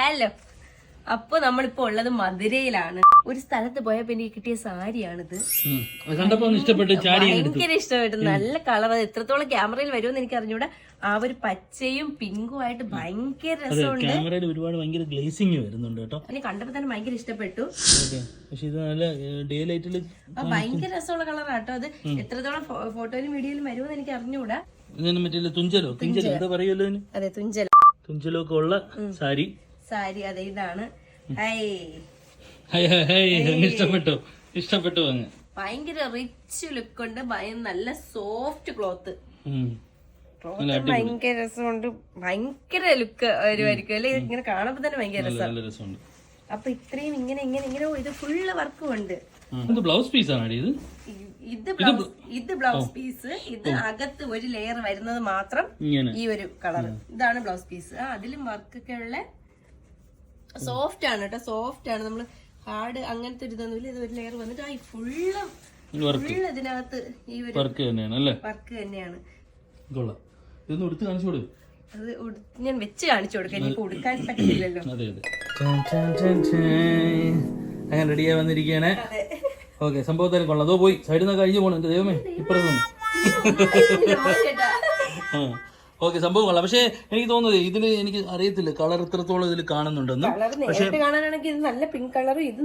Hello. അപ്പൊ നമ്മളിപ്പോ ഉള്ളത് മധുരയിലാണ്. ഒരു സ്ഥലത്ത് പോയപ്പോ എനിക്ക് കിട്ടിയ സാരിയാണിത്. ഭയങ്കര ഇഷ്ടപ്പെട്ടു. നല്ല കളർ. എത്രത്തോളം ക്യാമറയിൽ വരുമെന്ന് എനിക്ക് അറിഞ്ഞൂടാ. ആ ഒരു പച്ചയും പിങ്കും ആയിട്ട് ഭയങ്കര രസമുണ്ട്. ക്യാമറയിൽ ഒരുപാട് ഭയങ്കര ഗ്ലേസിംഗ് വരുന്നുണ്ട് കേട്ടോ. എനിക്ക് കണ്ടപ്പോ തന്നെ ഭയങ്കര ഇഷ്ടപ്പെട്ടു. പക്ഷെ ഇത് നല്ല ഡേ ലൈറ്റിൽ ഭയങ്കര രസമുള്ള കളറാട്ടോ. അത് എത്രത്തോളം ഫോട്ടോയിലും വീഡിയോയിലും വരുമെന്ന് എനിക്ക് അറിഞ്ഞൂടാ. തുഞ്ചലോ എന്താ പറയുമല്ലോ? അതെ, തുഞ്ചലോ ഒക്കെ ഉള്ള സാരി. അതെ, ഇതാണ്. ഇഷ്ടപ്പെട്ടു അങ്ങ്. ഭയങ്കര റിച്ച് ലുക്ക് ഉണ്ട്. നല്ല സോഫ്റ്റ് ക്ലോത്ത്. ഭയങ്കര രസമുണ്ട്. ഭയങ്കര ലുക്ക് വരുമായിരിക്കും അല്ലെ? ഇങ്ങനെ കാണുമ്പോ തന്നെ ഭയങ്കര രസമാണ്. അപ്പൊ ഇത്രയും ഇങ്ങനെ ഇത് ഫുള്ള് വർക്കും ഉണ്ട്. ബ്ലൗസ് പീസ് ആണ് ഇത് ബ്ലൗസ് പീസ്. ഇത് അകത്ത് ഒരു ലെയർ വരുന്നത് മാത്രം ഈ ഒരു കളർ. ഇതാണ് ബ്ലൗസ് പീസ്. അതിലും വർക്കൊക്കെ ഉള്ള സോഫ്റ്റ് ആണ് കേട്ടോ. സോഫ്റ്റ് ആണ്. നമ്മള് ഹാർഡ് അങ്ങനത്തെ ഒരു ഇതൊന്നുമില്ല. ഇത് ഒരു ലെയർ വന്നിട്ട് ഫുള്ള് ഇതിനകത്ത് ഈ ഒരു വർക്ക് തന്നെയാണ്. അത് ഞാൻ വെച്ച് കാണിച്ചു കൊടുക്കാം. എനിക്ക് ഉടുക്കാൻ പറ്റത്തില്ലല്ലോ. അങ്ങനെ റെഡിയായി വന്നിരിക്കുകയാണ്. ഓക്കെ, സംഭവത്തിൽ കൊള്ളാം. അതോ പോയി സൈഡിൽ നിന്ന് കഴിഞ്ഞു പോകണം. എന്റെ ദൈവമേ, ഇപ്പുറത്തും. ഓക്കെ, സംഭവം കൊള്ളാം. പക്ഷെ എനിക്ക് തോന്നുന്നത് ഇതില് എനിക്ക് അറിയത്തില്ല കളർ എത്രത്തോളം ഇതിൽ കാണുന്നുണ്ടെന്ന്. നേരിട്ട് കാണാനാണെങ്കിൽ ഇത് നല്ല പിങ്ക് കളർ, ഇത്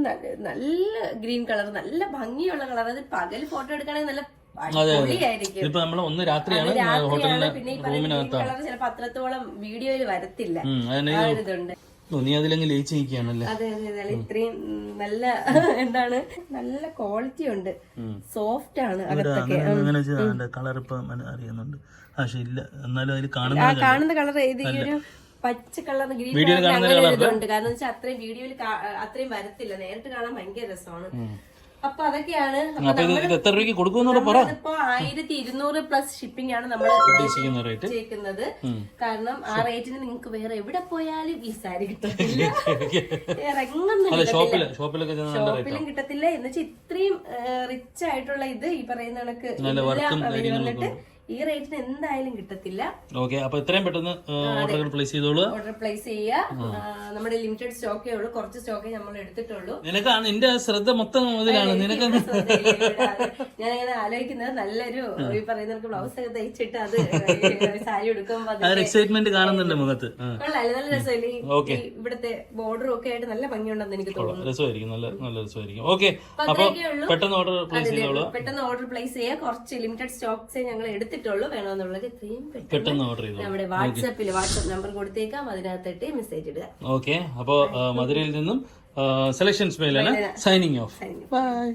നല്ല ഗ്രീൻ കളർ, നല്ല ഭംഗിയുള്ള കളർ. അത് പകല് ഫോട്ടോ എടുക്കുകയാണെങ്കിൽ നല്ല അടിപൊളിയായിരിക്കും. ഇപ്പൊ നമ്മള് ഒന്ന് രാത്രിയാണ് ഹോട്ടലിലെ റൂമിനകത്താണ്. ചിലപ്പോ അത്രത്തോളം വീഡിയോയിൽ വരത്തില്ല. ഇതുണ്ട്. നീ അതിലങ്ങ് ലയിച്ച് നിൽക്കുകയാണല്ലേ? അതെ, ഇത്രയും നല്ല എന്താണ്, നല്ല ക്വാളിറ്റി ഉണ്ട്. സോഫ്റ്റ് ആണ് അകത്തൊക്കെ. കളർ ഇപ്പൊ അറിയുന്നുണ്ട്. പക്ഷെ ഇല്ല, എന്നാലും അതിൽ കാണുന്ന കളർ ഇത് ഈ ഒരു പച്ച കളർ, ഗ്രീൻ കളർ അങ്ങനെ ഇതുണ്ട്. കാരണം വെച്ചാൽ അത്രയും വീഡിയോയിൽ അത്രയും വരത്തില്ല. നേരിട്ട് കാണാൻ ഭയങ്കര രസമാണ്. അപ്പൊ അതൊക്കെയാണ്. എത്ര രൂപയ്ക്ക് കൊടുക്കുമെന്നൂടെ പറ. ഇപ്പൊ 1200 പ്ലസ് ഷിപ്പിംഗ് ആണ് നമ്മൾ ഉദ്ദേശിക്കുന്നത്. കാരണം ആ റേറ്റിന് നിങ്ങൾക്ക് വേറെ എവിടെ പോയാലും ഈ സാരി കിട്ടത്തില്ല. വേറെ എങ്ങൊന്നും ഷോപ്പിലും കിട്ടത്തില്ല. എന്നുവെച്ചാൽ ഇത്രയും റിച്ച് ആയിട്ടുള്ള ഇത് ഈ പറയുന്ന കണക്ക് വന്നിട്ട് ഈ റേറ്റിന് എന്തായാലും കിട്ടത്തില്ല. ഓക്കെ, അപ്പൊ എത്രയും പെട്ടെന്ന് ഓർഡർ പ്ലേസ് ചെയ്തോളൂ. ഓർഡർ പ്ലേസ് ചെയ്യുക. നമ്മുടെ ലിമിറ്റഡ് സ്റ്റോക്കേ ഉള്ളൂ. കുറച്ച് സ്റ്റോക്കേ നമ്മൾ എടുത്തിട്ടുള്ളൂ. നിനക്കാണ് നിന്റെ ശ്രദ്ധ മൊത്തം ഇതിലാണ്. നിനക്ക് ഞാൻ അങ്ങനെ ആലോചിക്കുന്നത് നല്ലൊരു ഈ പറയുന്ന ബ്ലൗസ് ഒക്കെ തയ്ച്ചിട്ട് അത് സാരി എടുക്കുമ്പോ എക്സൈറ്റ്മെന്റ് കാണുന്നുണ്ട് മുഖത്ത്. കൊള്ളാല്ലേ? നല്ല രസമല്ലേ? ഇവിടുത്തെ ബോർഡറും ഒക്കെ ആയിട്ട് നല്ല ഭംഗിയുണ്ടെന്ന് എനിക്ക് തോന്നുന്നു. രസമായിരിക്കും, നല്ല രസമായിരിക്കും. ഓക്കെ, അപ്പൊ പെട്ടെന്ന് ഓർഡർ പ്ലേസ് ചെയ്തോളൂ. പെട്ടെന്ന് ഓർഡർ പ്ലേസ് ചെയ്യുക. കുറച്ച് ലിമിറ്റഡ് സ്റ്റോക്സേ ഞങ്ങൾ എടുത്തിട്ടുള്ളൂ. വേണമെന്നുള്ളത് എത്രയും പെട്ടെന്ന് ഓർഡർ ചെയ്തു. നമ്മുടെ വാട്സാപ്പ് നമ്പർ കൊടുത്തേക്കാം. അതിനകത്തിട്ട് മെസ്സേജ് ഇടുക. ഓക്കെ, അപ്പോ മധുരയിൽ നിന്നും സെലക്ഷൻസ് മേലാണ് സൈനിങ് ഓഫ്. ബൈ.